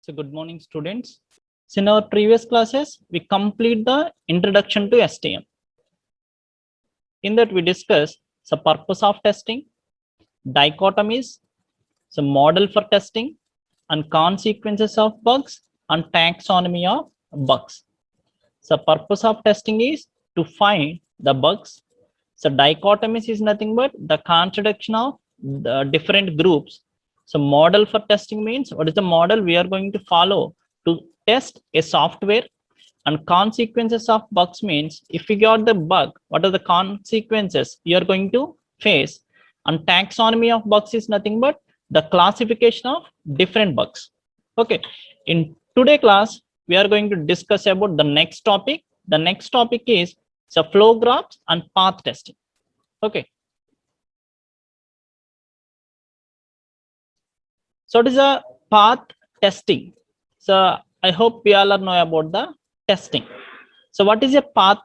So good morning, students. So in our previous classes, we complete the introduction to STM. In that, we discuss the purpose of testing, dichotomies, the model for testing, and consequences of bugs, and taxonomy of bugs. So purpose of testing is to find the bugs. So dichotomies is nothing but the contradiction of the different groups. So model for testing means what is the model we are going to follow to test a software, and consequences of bugs means if you got the bug, what are the consequences you are going to face, and taxonomy of bugs is nothing but the classification of different bugs. Okay, in today class we are going to discuss about the next topic. The next topic is the flow graphs and path testing. Okay, so it is a path testing. So I hope we all are know about the testing. So what is a path?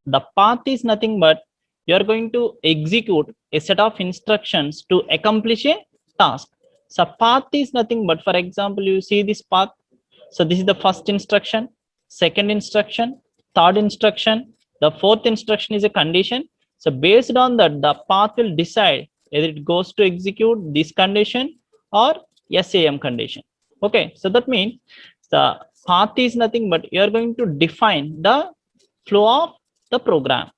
The path is nothing but you are going to execute a set of instructions to accomplish a task. So path is nothing but, for example, you see this path. So this is the first instruction, second instruction, third instruction, the fourth instruction is a condition. So based on that, the path will decide whether it goes to execute this condition or SAM condition. Okay, so that means the path is nothing but you are going to define the flow of the program.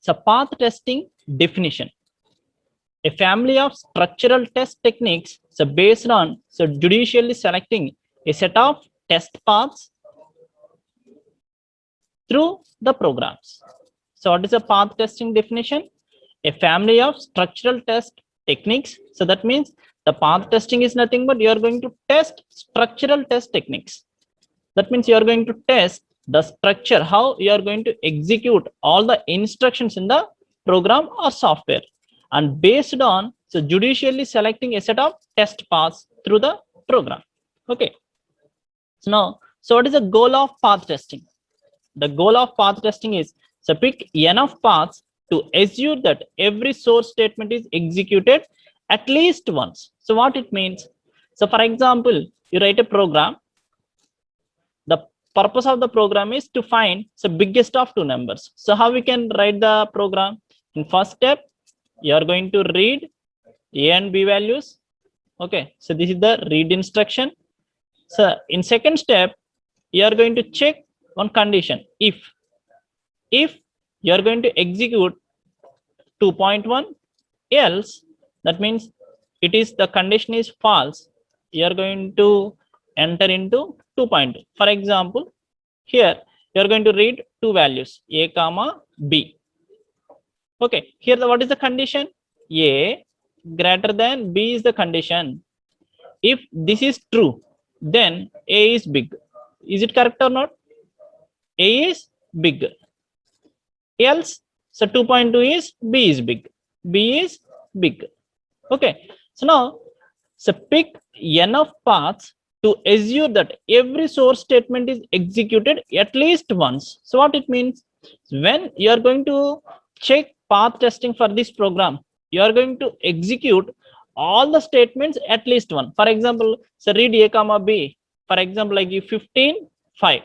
So path testing definition. A family of structural test techniques based on judicially selecting a set of test paths through the programs. So what is a path testing definition? A family of structural test techniques. So that means the path testing is nothing but you are going to test structural test techniques. That means you are going to test the structure, how you are going to execute all the instructions in the program or software, and based on judicially selecting a set of test paths through the program. Okay, so now, so what is the goal of path testing? The goal of path testing is to pick enough paths to assure that every source statement is executed at least once. So what it means? So for example, you write a program. The purpose of the program is to find the biggest of two numbers. So how we can write the program? In first step, you are going to read A and B values. Okay, so this is the read instruction. So in second step, you are going to check one condition. If you are going to execute 2.1, else, that means it is the condition is false, you are going to enter into 2.2. For example, here you are going to read two values, A comma B. Okay, here what is the condition? A greater than B is the condition. If this is true, then A is big. Is it correct or not? A is big. Else, so 2.2 is B is big. B is big. Okay, so now, so pick enough paths to assure that every source statement is executed at least once. So what it means? When you are going to check path testing for this program, you are going to execute all the statements at least one. For example, so read A comma B. For example, like 15, 5.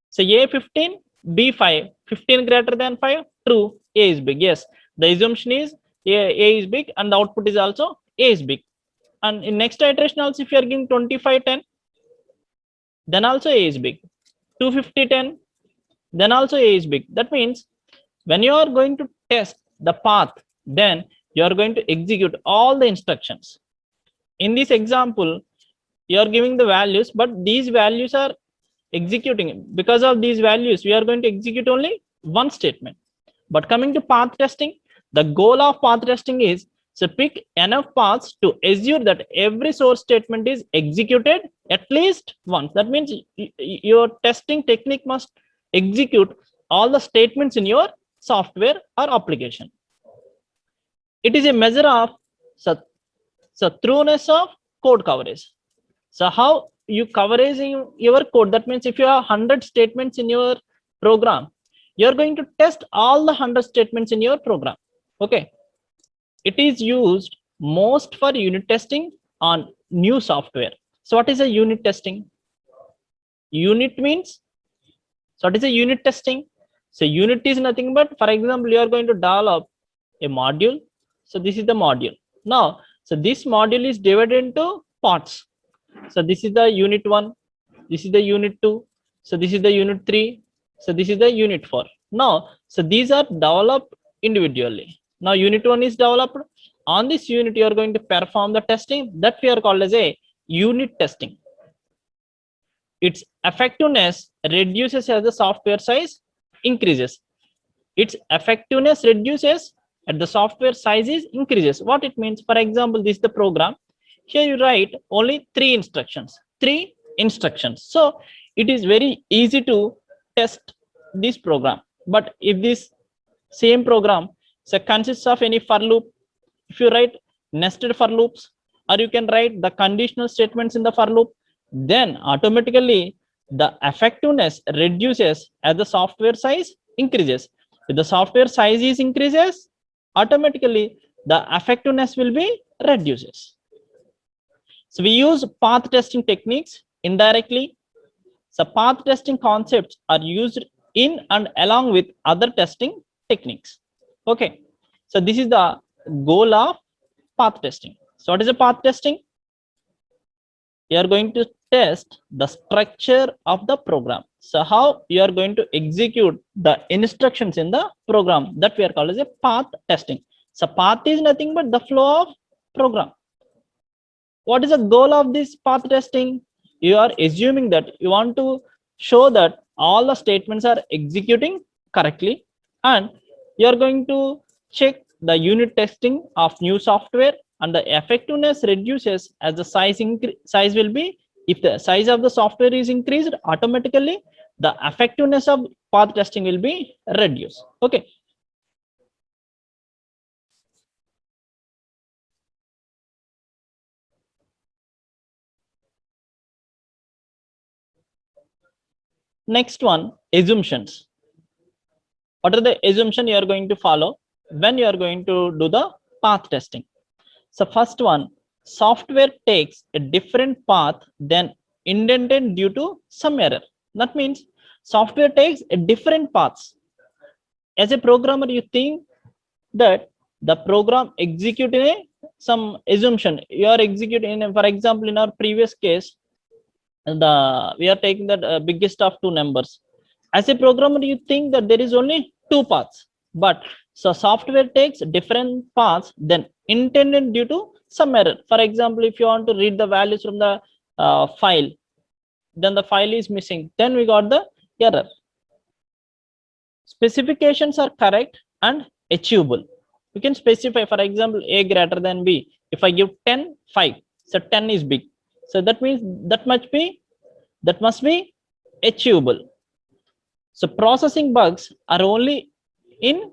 So A 15, B 5. 15 greater than 5, true, A is big. Yes, the assumption is A is big and the output is also A is big. And in next iteration also, if you are giving 25, 10, then also A is big. 250, 10, then also A is big. That means when you are going to test the path, then you are going to execute all the instructions. In this example, you are giving the values, but these values are executing. Because of these values, we are going to execute only one statement. But coming to path testing, the goal of path testing is to pick enough paths to assure that every source statement is executed at least once. That means your testing technique must execute all the statements in your software or application. It is a measure of trueness of code coverage. So how you coveraging your code? That means if you have 100 statements in your program, you're going to test all the 100 statements in your program. Okay, it is used most for unit testing on new software. So what is a unit testing? Unit means, so what is a unit testing? So unit is nothing but, for example, you are going to develop a module. So this is the module. Now, so this module is divided into parts. So this is the unit 1, this is the unit 2, so this is the unit 3, so this is the unit 4. Now, so these are developed individually. Now unit 1 is developed. On this unit, you are going to perform the testing that we are called as a unit testing. Its effectiveness reduces as the software size increases. Its effectiveness reduces as the software size is increases. What it means, for example, this is the program. Here you write only 3 instructions. So it is very easy to test this program. But if this same program consists of any for loop, if you write nested for loops, or you can write the conditional statements in the for loop, then automatically the effectiveness reduces as the software size increases. If the software size is increases, automatically the effectiveness will be reduces. So we use path testing techniques indirectly. So path testing concepts are used in and along with other testing techniques. Okay, so this is the goal of path testing. So what is a path testing? You are going to test the structure of the program. So how you are going to execute the instructions in the program, that we are called as a path testing. So path is nothing but the flow of program. What is the goal of this path testing? You are assuming that you want to show that all the statements are executing correctly, and you are going to check the unit testing of new software, and the effectiveness reduces as the size will be, if the size of the software is increased, automatically the effectiveness of path testing will be reduced. Okay. Next one, assumptions. What are the assumptions you are going to follow when you are going to do the path testing? So first one, software takes a different path than intended due to some error. That means software takes a different paths. As a programmer, you think that the program execute in some assumption. You are executing, for example, in our previous case, we are taking the biggest of 2 numbers. As a programmer, you think that there is only 2 paths, but so software takes different paths than intended due to some error. For example, if you want to read the values from the file, then the file is missing, then we got the error. Specifications are correct and achievable. You can specify, for example, a greater than b. If I give 10, 5, so 10 is big, so that means that must be achievable. So processing bugs are only in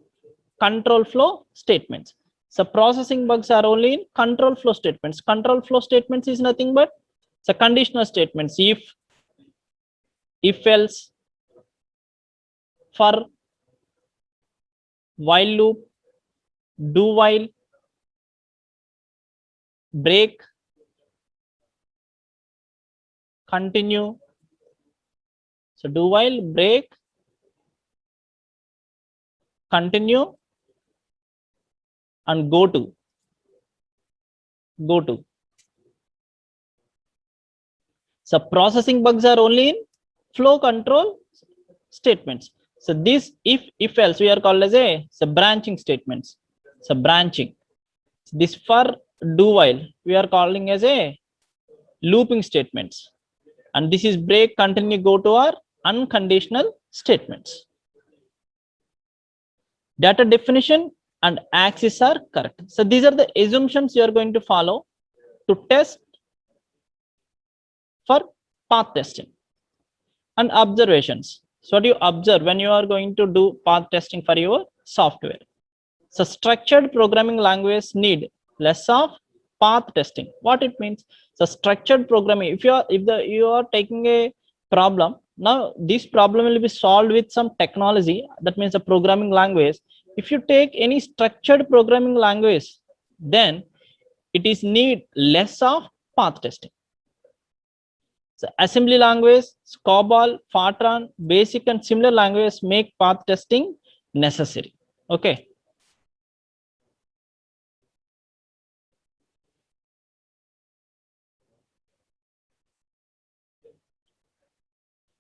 control flow statements. So processing bugs are only in control flow statements. Control flow statements is nothing but the conditional statements. If else, for, while loop, do while, break, continue. So do while, break, continue, and go to. So processing bugs are only in flow control statements. So this if else, we are called as a branching statements. So branching. This for, do while, we are calling as a looping statements, and this is break, continue, go to our unconditional statements. Data definition and access are correct. So these are the assumptions you are going to follow to test for path testing. And observations. So what do you observe when you are going to do path testing for your software? So structured programming language need less of path testing. What it means? So structured programming, if you are taking a problem, now this problem will be solved with some technology, that means a programming language. If you take any structured programming language, then it is need less of path testing. So assembly language, COBOL, Fortran, basic and similar languages make path testing necessary. Okay.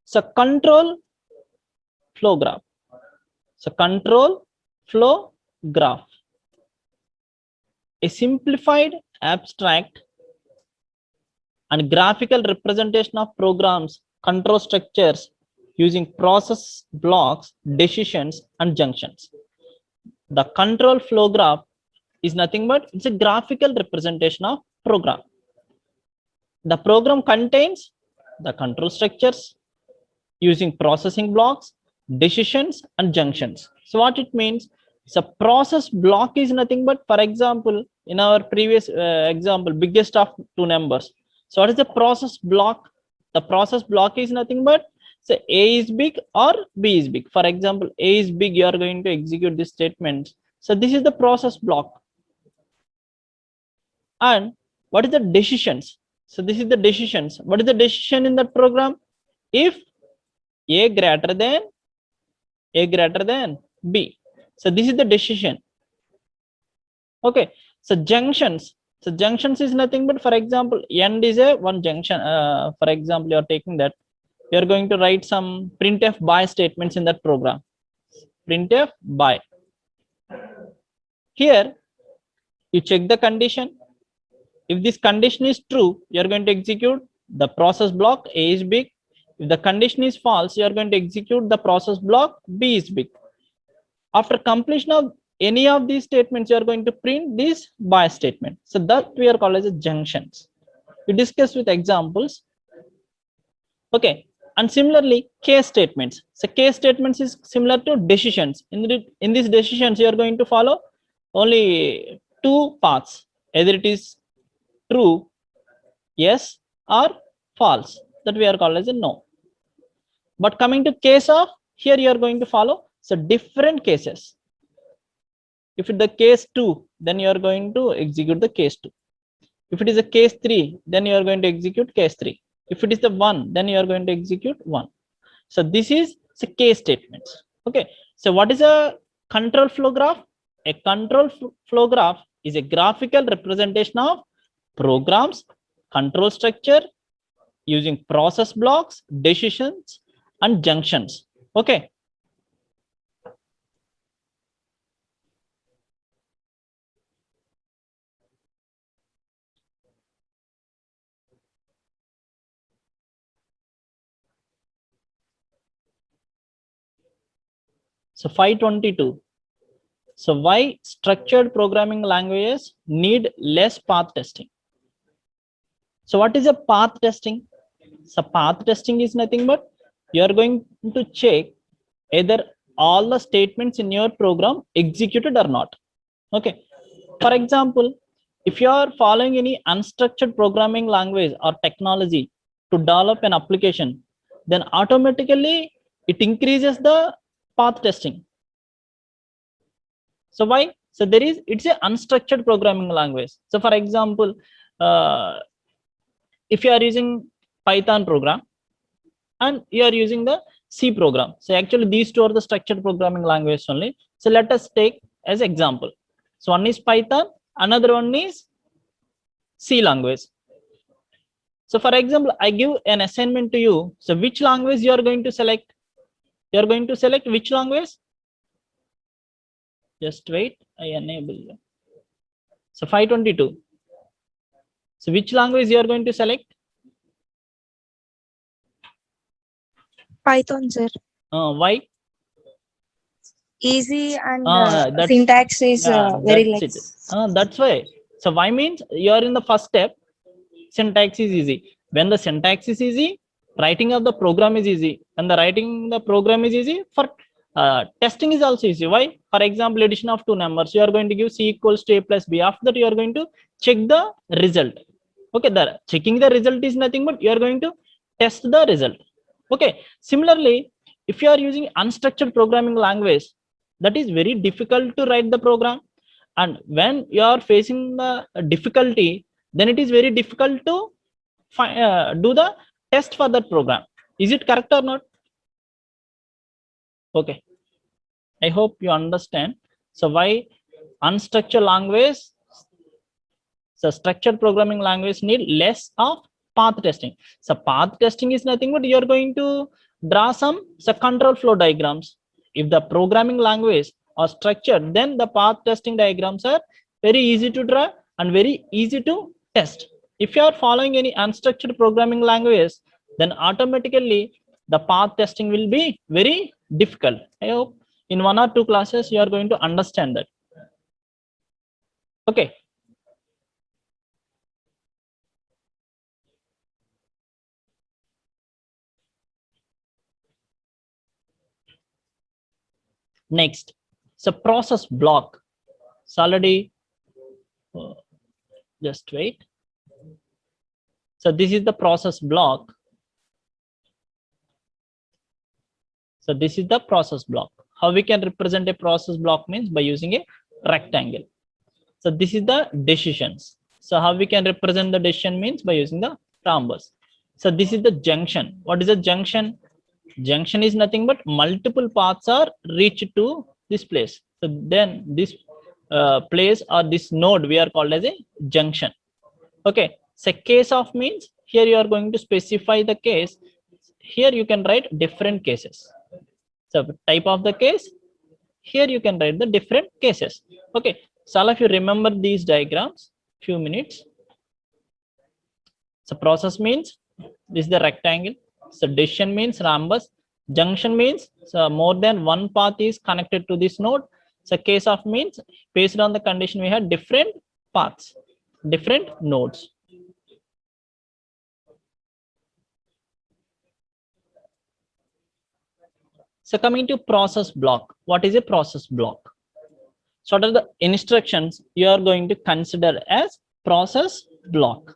So control flow graph. So control flow graph. A simplified, abstract, and graphical representation of programs, control structures using process blocks, decisions, and junctions. The control flow graph is nothing but it's a graphical representation of program. The program contains the control structures using processing blocks, decisions, and junctions. So what it means? So process block is nothing but, for example, in our previous example, biggest of two numbers. So what is the process block? The process block is nothing but, say A is big or B is big. For example, A is big, you are going to execute this statement. So this is the process block. And what is the decisions? So this is the decisions. What is the decision in that program? If A greater than B. So this is the decision. Okay. So junctions. So junctions is nothing but, for example, end is a one junction. For example, you are taking that. You are going to write some printf by statements in that program. Printf by. Here, you check the condition. If this condition is true, you are going to execute the process block A is big. If the condition is false, you are going to execute the process block B is big. After completion of any of these statements, you are going to print this by statement. So that we are called as junctions. We discuss with examples. Okay. And similarly, case statements. So case statements is similar to decisions. In these decisions, you are going to follow only two paths. Either it is true, yes, or false. That we are called as a no. But coming to case of, here you are going to follow so different cases. If it is the case 2, then you are going to execute the case 2. If it is a case 3, then you are going to execute case 3. If it is the 1, then you are going to execute 1. So this is the case statements. Okay. So what is a control flow graph? A control flow graph is a graphical representation of programs, control structure using process blocks, decisions, and junctions. Okay. So 522. So why structured programming languages need less path testing? So what is a path testing? So path testing is nothing but you are going to check either all the statements in your program executed or not. Okay. For example, if you are following any unstructured programming language or technology to develop an application, then automatically it increases the path testing. So why? So it's an unstructured programming language. So for example, if you are using Python program and you are using the C program, so actually these two are the structured programming languages only. So let us take as example. So one is Python, another one is C language. So for example, I give an assignment to you. So which language you are going to select? You are going to select which language? Just wait, I enable. So 522. So which language you are going to select? Python, sir. Why? Easy and syntax is very less. That's why. So why means you are in the first step. Syntax is easy. When the syntax is easy, writing of the program is easy. And the writing the program is easy. For testing is also easy. Why? For example, addition of two numbers. You are going to give C equals to A plus B. After that, you are going to check the result. Okay, the checking the result is nothing but you are going to test the result. Okay. Similarly, if you are using unstructured programming language, that is very difficult to write the program. And when you are facing the difficulty, then it is very difficult to do the test for that program. Is it correct or not? Okay, I hope you understand. So why unstructured language, so structured programming language need less of path testing. So path testing is nothing but you're going to draw some control flow diagrams. If the programming language are structured, then the path testing diagrams are very easy to draw and very easy to test. If you are following any unstructured programming language, then automatically the path testing will be very difficult. I hope in 1 or 2 classes you are going to understand that. Okay. Next, so process block. So already, just wait. So this is the process block. So this is the process block. How we can represent a process block means by using a rectangle. So this is the decisions. So how we can represent the decision means by using the rhombus. So this is the junction. What is a junction? Junction is nothing but multiple paths are reached to this place. So then this place or this node we are called as a junction. Okay. So case of means here you are going to specify the case. Here you can write different cases. So type of the case, here you can write the different cases. Okay. So all of you remember these diagrams, few minutes. So process means this is the rectangle. So decision means rhombus. Junction means so more than one path is connected to this node. So case of means based on the condition we have different paths, different nodes. So coming to process block, what is a process block? So what are the instructions you are going to consider as process block?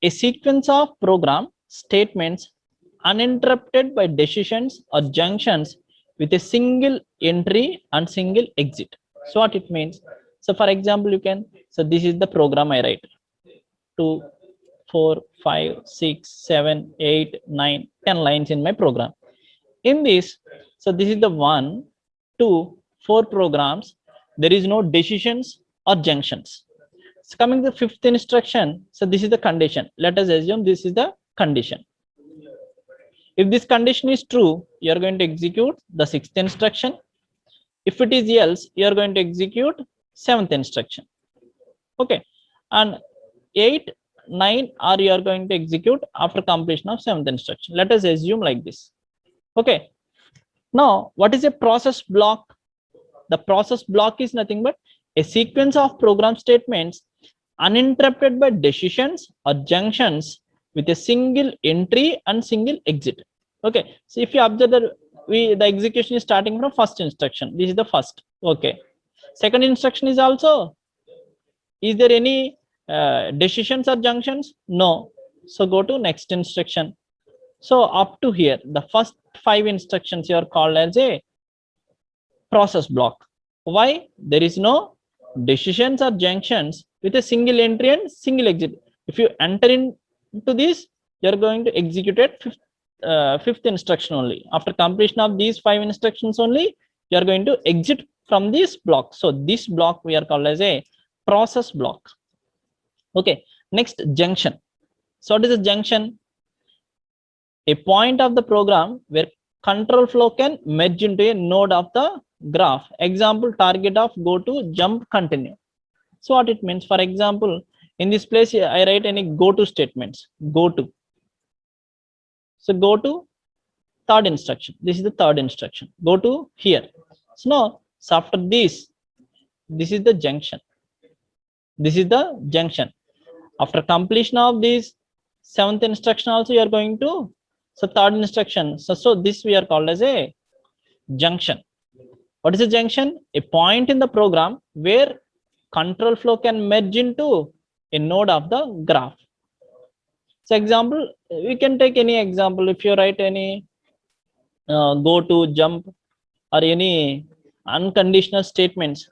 A sequence of program statements uninterrupted by decisions or junctions with a single entry and single exit. So what it means? So for example, you can, so this is the program I write. 2, 4, 5, 6, 7, 8, 9, 10 lines in my program. In this, so this is the 1, 2, 4 programs. There is no decisions or junctions. So coming to the 5th instruction, so this is the condition. Let us assume this is the condition. If this condition is true, you are going to execute the 6th instruction. If it is else, you are going to execute 7th instruction. Okay. And 8, 9 are you are going to execute after completion of 7th instruction. Let us assume like this. Okay. Now, what is a process block? The process block is nothing but a sequence of program statements uninterrupted by decisions or junctions with a single entry and single exit. Okay. So if you observe that the execution is starting from first instruction. This is the first. Okay. Second instruction is also. Is there any decisions or junctions? No. So go to next instruction. So up to here, the first 5 instructions you are called as a process block. Why? There is no decisions or junctions with a single entry and single exit. If you enter into this, you are going to execute it 5th instruction only. After completion of these 5 instructions only, you are going to exit from this block. So this block we are called as a process block. Okay. Next, junction. So what is a junction? A point of the program where control flow can merge into a node of the graph. Example, target of go to, jump, continue. So what it means? For example, in this place I write any go to statements. Go to. So go to 3rd instruction. This is the 3rd instruction. Go to here. So now, so after this is the junction. This is the junction. After completion of this 7th instruction also you are going to, so 3rd instruction. So this we are called as a junction. What is a junction? A point in the program where control flow can merge into a node of the graph. So example, we can take any example. If you write any go to, jump, or any unconditional statements,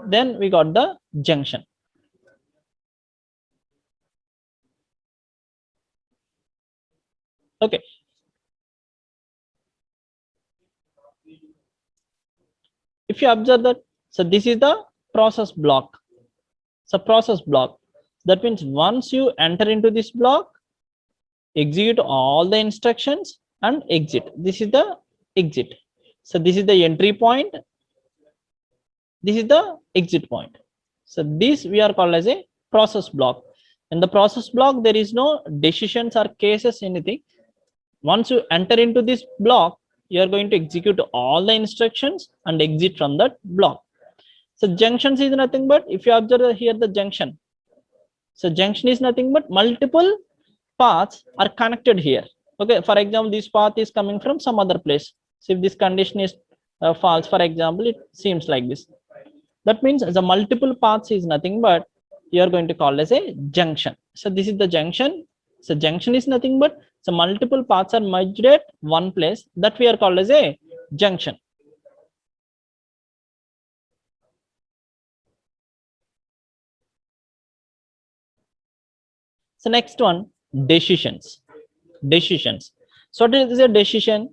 then we got the junction. Okay. If you observe that, so this is the process block. So process block, that means once you enter into this block, execute all the instructions and exit. This is the exit. So this is the entry point. This is the exit point. So this we are called as a process block. In the process block, there is no decisions or cases, anything. Once you enter into this block, you are going to execute all the instructions and exit from that block. So junctions is nothing but, if you observe here the junction, so junction is nothing but multiple paths are connected here. Okay, for example, this path is coming from some other place. So if this condition is false, for example, it seems like this. That means the multiple paths is nothing but you are going to call as a junction. So this is the junction. So junction is nothing but so multiple paths are merged at one place, that we are called as a junction. So next one, decisions. Decisions. So what is a decision?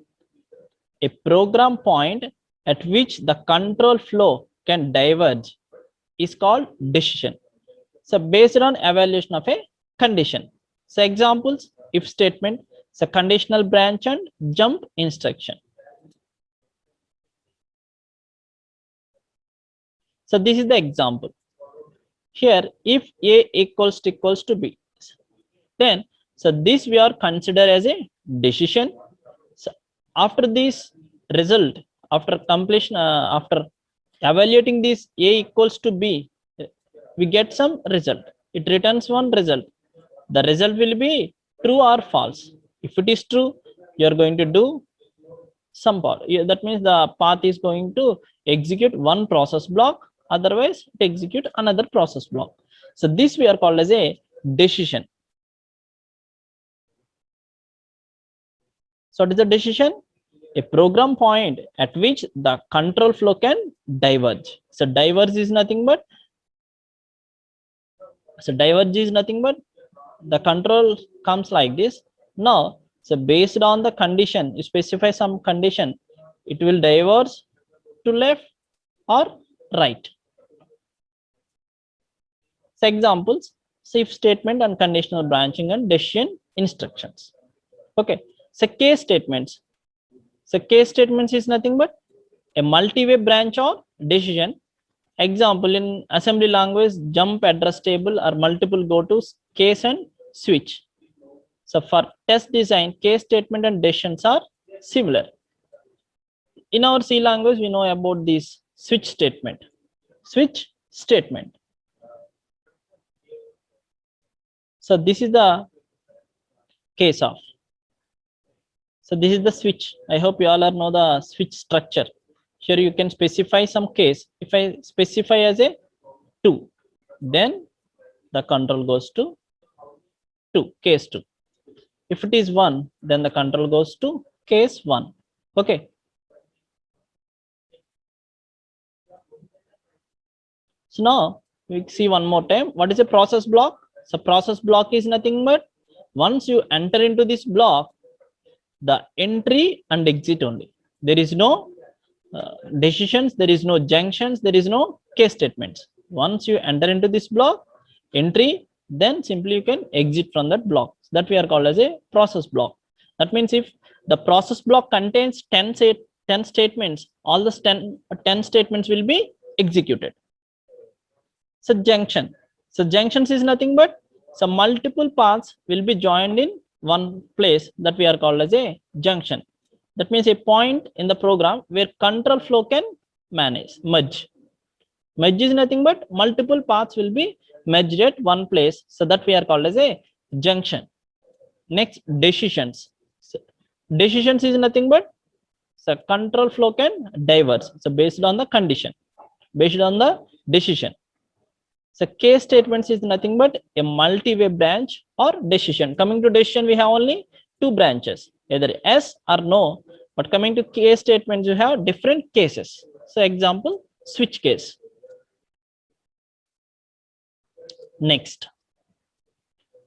A program point at which the control flow can diverge is called decision. So based on evaluation of a condition. So examples, if statement, so conditional branch and jump instruction. So this is the example. Here, if A equals to B, then so this we are consider as a decision. So after this result, after completion, after evaluating this A equals to B, we get some result. It returns one result. The result will be true or false. If it is true, you are going to do some part. That means the path is going to execute one process block, otherwise to execute another process block. So this we are called as a decision. So what is the decision? A program point at which the control flow can diverge. So diverge is nothing but the control comes like this. Now, so based on the condition, you specify some condition, it will diverge to left or right. So examples, so if statement and conditional branching and decision instructions. Okay, so case statements. So case statements is nothing but a multi-way branch or decision. Example, in assembly language, jump address table or multiple go-tos, case and switch. So for test design, case statement and decisions are similar. In our C language, we know about this switch statement. Switch statement. So this is the case of. So this is the switch. I hope you all are know the switch structure. Here you can specify some case. If I specify as a 2, then the control goes to 2, case 2. If it is 1, then the control goes to case 1. Okay. So now we see one more time. What is a process block? So process block is nothing but once you enter into this block, the entry and exit only. There is no decisions, there is no junctions, there is no case statements. Once you enter into this block, entry, then simply you can exit from that block. That we are called as a process block. That means if the process block contains 10 statements, all the 10 statements will be executed. So junction. So junctions is nothing but some multiple paths will be joined in one place, that we are called as a junction. That means a point in the program where control flow can merge. Merge is nothing but multiple paths will be merged at one place, so that we are called as a junction. Next, decisions. So decisions is nothing but so control flow can diverge. So based on the condition, based on the decision. So case statements is nothing but a multi-way branch or decision. Coming to decision, we have only 2 branches, either yes or no. But coming to case statements, you have different cases. So example, switch case. Next,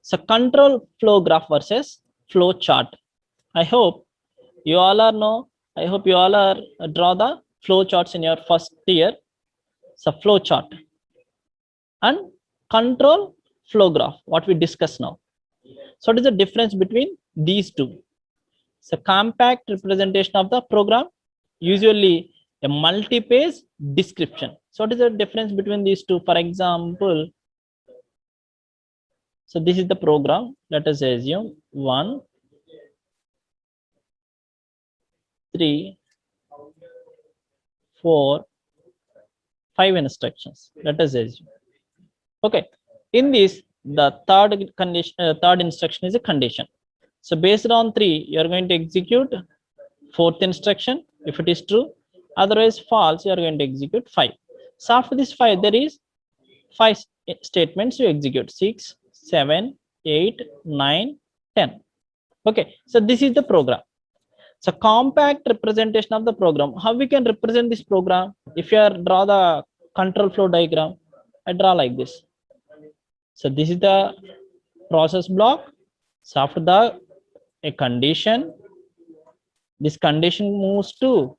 so control flow graph versus flow chart. I hope you all are draw the flow charts in your first year. So flow chart and control flow graph, what we discuss now. So what is the difference between these two? So compact representation of the program, usually a multi-page description. So what is the difference between these two? For example, so this is the program. Let us assume 1, 3, 4, 5 instructions. Let us assume. Okay. In this, the third instruction is a condition. So based on 3, you are going to execute fourth instruction if it is true. Otherwise false, you are going to execute 5. So after this 5, there is 5 statements you execute: 6, 7, 8, 9, 10. Okay, so this is the program. So compact representation of the program. How we can represent this program? If you draw the control flow diagram, I draw like this. So this is the process block. So after the a condition, this condition moves to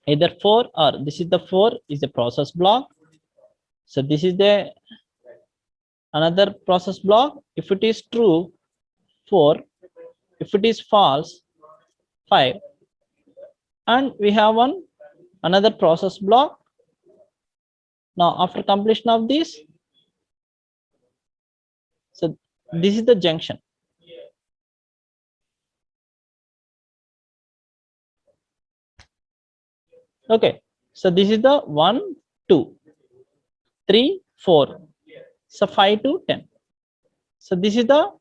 either 4 or this is the 4 is the process block. So this is the another process block. If it is true, 4. If it is false, 5. And we have another process block. Now after completion of this, so this is the junction. Okay, so this is the 1, 2, 3, 4. So 5 to 10. So this is the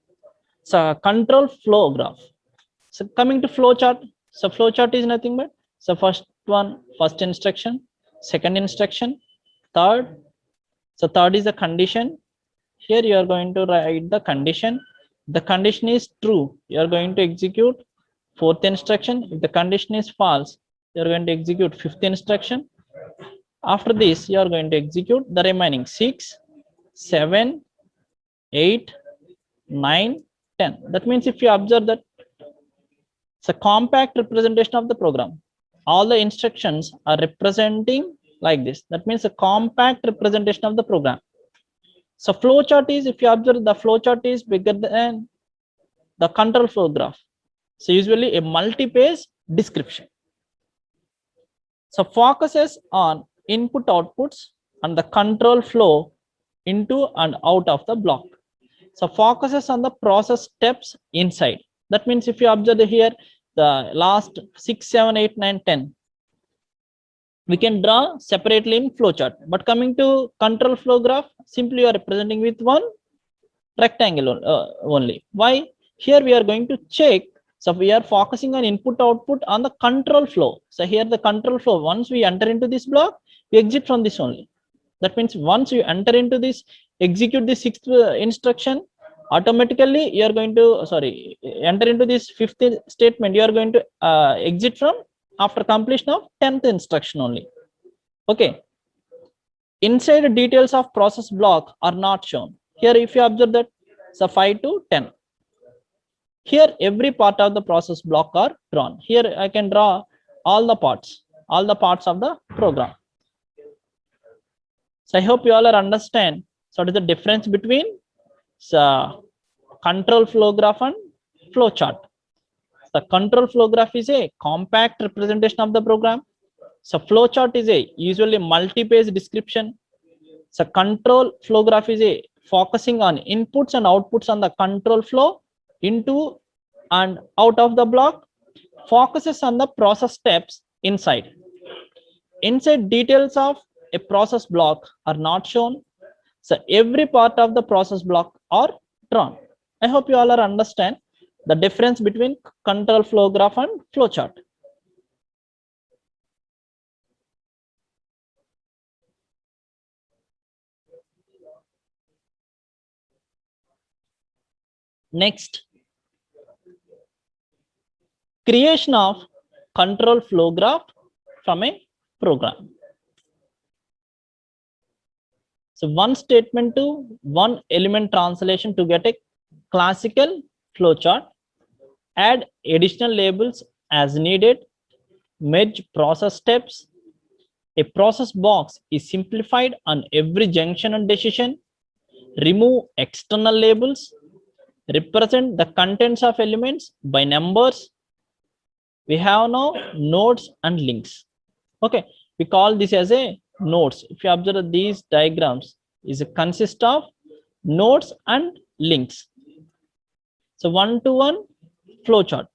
control flow graph. So coming to flow chart. So flow chart is nothing but, so first instruction, second instruction, third. So third is the condition. Here you are going to write the condition. The condition is true, you are going to execute fourth instruction. If the condition is false, you are going to execute fifth instruction. After this, you are going to execute the remaining 6, 7, 8, 9, 10. That means if you observe that it's a compact representation of the program, all the instructions are representing like this. That means a compact representation of the program. So flow chart is, if you observe, the flow chart is bigger than the control flow graph. So usually a multi-page description. So focuses on input outputs and the control flow into and out of the block. So focuses on the process steps inside. That means if you observe here, the last 6, 7, 8, 9, 10, we can draw separately in flowchart. But coming to control flow graph, simply you are representing with one rectangle only. Why? Here we are going to check. So we are focusing on input output on the control flow. So here the control flow, once we enter into this block, we exit from this only. That means once you enter into this, execute the sixth instruction, automatically you are going to enter into this fifth statement, you are going to exit from after completion of 10th instruction only. Okay, inside details of process block are not shown here. If you observe that, so 5 to 10, here every part of the process block are drawn. Here I can draw all the parts of the program. So I hope you all are understand. So what is the difference between control flow graph and flow chart? The control flow graph is a compact representation of the program. So flow chart is a usually multi-page description. So control flow graph is a focusing on inputs and outputs on the control flow into and out of the block, focuses on the process steps inside. Inside details of a process block are not shown. So every part of the process block are drawn. I hope you all are understand the difference between control flow graph and flow chart. Next, creation of control flow graph from a program. So one statement to one element translation to get a classical flowchart. Add additional labels as needed. Merge process steps. A process box is simplified on every junction and decision. Remove external labels. Represent the contents of elements by numbers. We have now nodes and links. Okay, we call this as a nodes. If you observe these diagrams, is a consist of nodes and links. So one-to-one flowchart.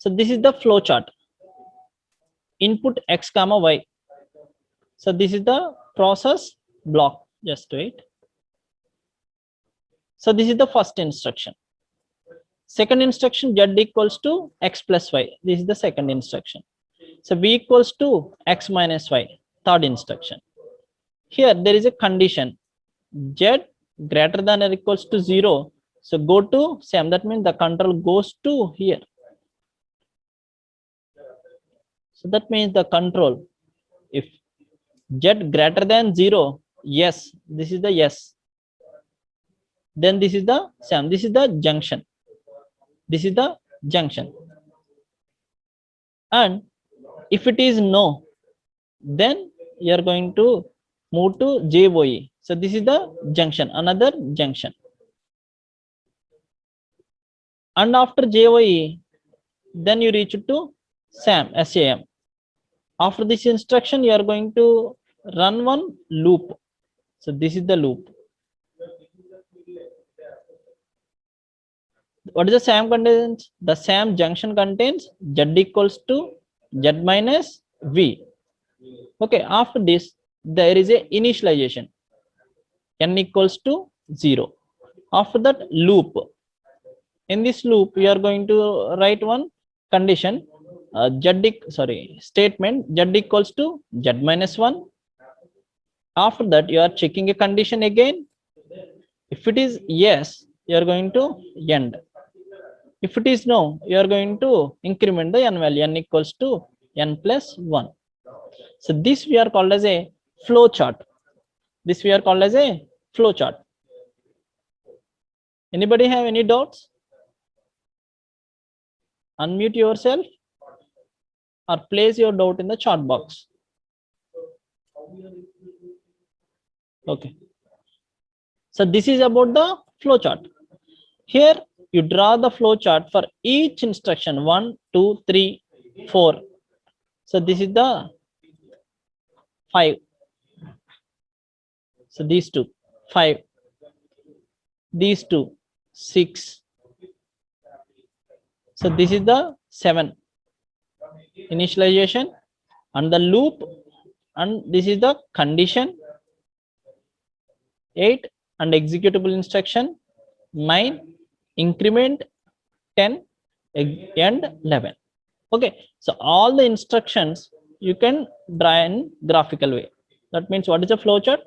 So this is the flowchart. Input x comma y. So this is the process block. Just wait. So this is the first instruction. Second instruction, z equals to x plus y. This is the second instruction. So v equals to x minus y. Third instruction. Here there is a condition. Z greater than or equals to 0. So go to same. That means the control goes to here. So that means the control, if z greater than 0, yes, this is the yes. Then this is the same. This is the junction. This is the junction. And if it is no, then you are going to move to JOE. So this is the junction, another junction. And after JOE, then you reach to SAM. After this instruction, you are going to run one loop. So this is the loop. What is the SAM contains? The SAM junction contains z equals to z minus v. Okay, after this, there is a initialization. N equals to 0. After that, loop. In this loop, we are going to write one condition. Statement z equals to z minus 1. After that, you are checking a condition again. If it is yes, you are going to end. If it is no, you are going to increment the n value, n equals to n plus 1. So this we are called as a flow chart. This we are called as a flow chart. Anybody have any doubts? Unmute yourself or place your doubt in the chat box. Okay. So this is about the flow chart. Here you draw the flow chart for each instruction 1, 2, 3, 4. So this is the 5. So these two 5. These two 6. So this is the 7 initialization and the loop, and this is the condition 8 and executable instruction 9, increment 10 and 11. Okay, so all the instructions you can draw in graphical way. That means what is a flowchart?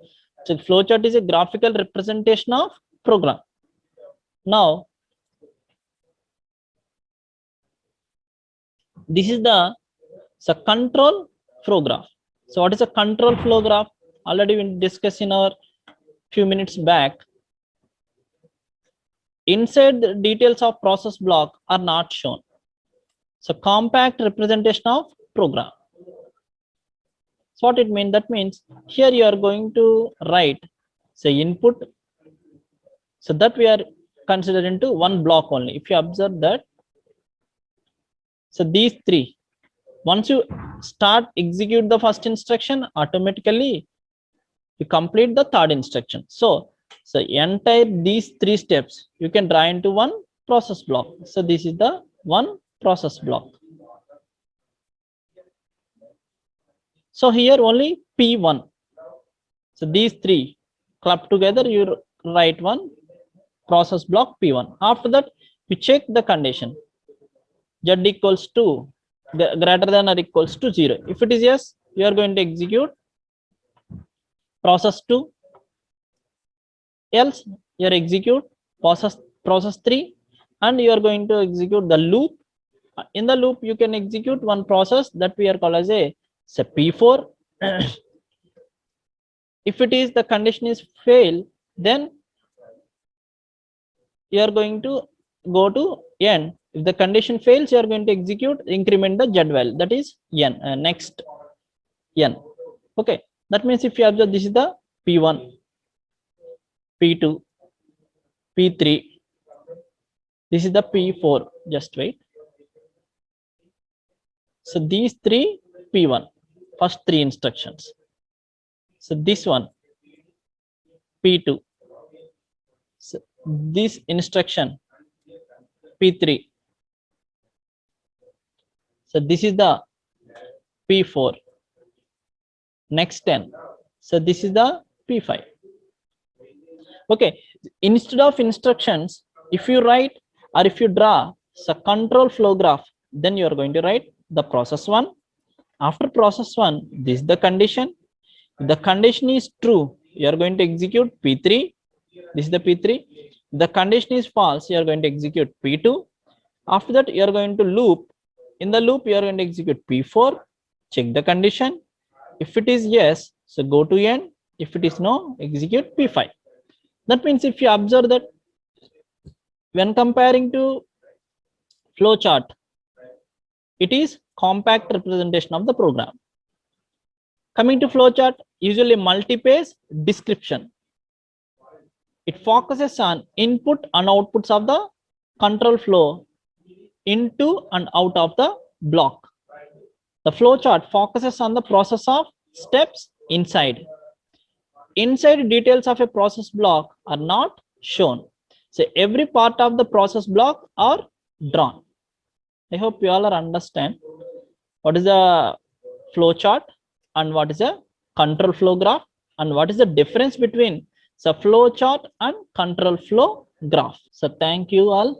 So flowchart is a graphical representation of program. Now this is the control flow graph. So what is a control flow graph? Already we discussed in our few minutes back. Inside the details of process block are not shown. So compact representation of program. So what it means? That means here you are going to write say input. So that we are considering to one block only. If you observe that, so these three, once you start execute the first instruction, automatically you complete the third instruction. So entire these 3 steps you can draw into one process block. So this is the one process block. So here only P1. So these 3 club together, you write one process block P1. After that, you check the condition z equals to greater than or equals to 0. If it is yes, you are going to execute process 2. else you execute process 3, and you are going to execute the loop. In the loop you can execute one process that we are called as a say P4. If it is the condition is fail, then you are going to go to n. If the condition fails, you are going to execute increment the z value, that is n, next n. Okay, that means if you observe, this is the P1, P2, P3, this is the P4. Just wait. So these three P1, first three instructions. So this one P2, so this instruction P3, so this is the P4, next 10, so this is the P5. Okay, instead of instructions, if you write or if you draw a control flow graph, then you are going to write the process 1. After process 1, this is the condition. If the condition is true, you are going to execute P3. This is the P3. If the condition is false, you are going to execute P2. After that, you are going to loop. In the loop, you are going to execute P4. Check the condition. If it is yes, so go to n. If it is no, execute P5. That means if you observe that when comparing to flowchart, it is compact representation of the program. Coming to flowchart, usually multi-page description. It focuses on input and outputs of the control flow into and out of the block. The flowchart focuses on the process of steps inside. Inside, details of a process block are not shown. So every part of the process block are drawn. I hope you all are understand what is a flowchart and what is a control flow graph and what is the difference between the flow chart and control flow graph. So thank you all.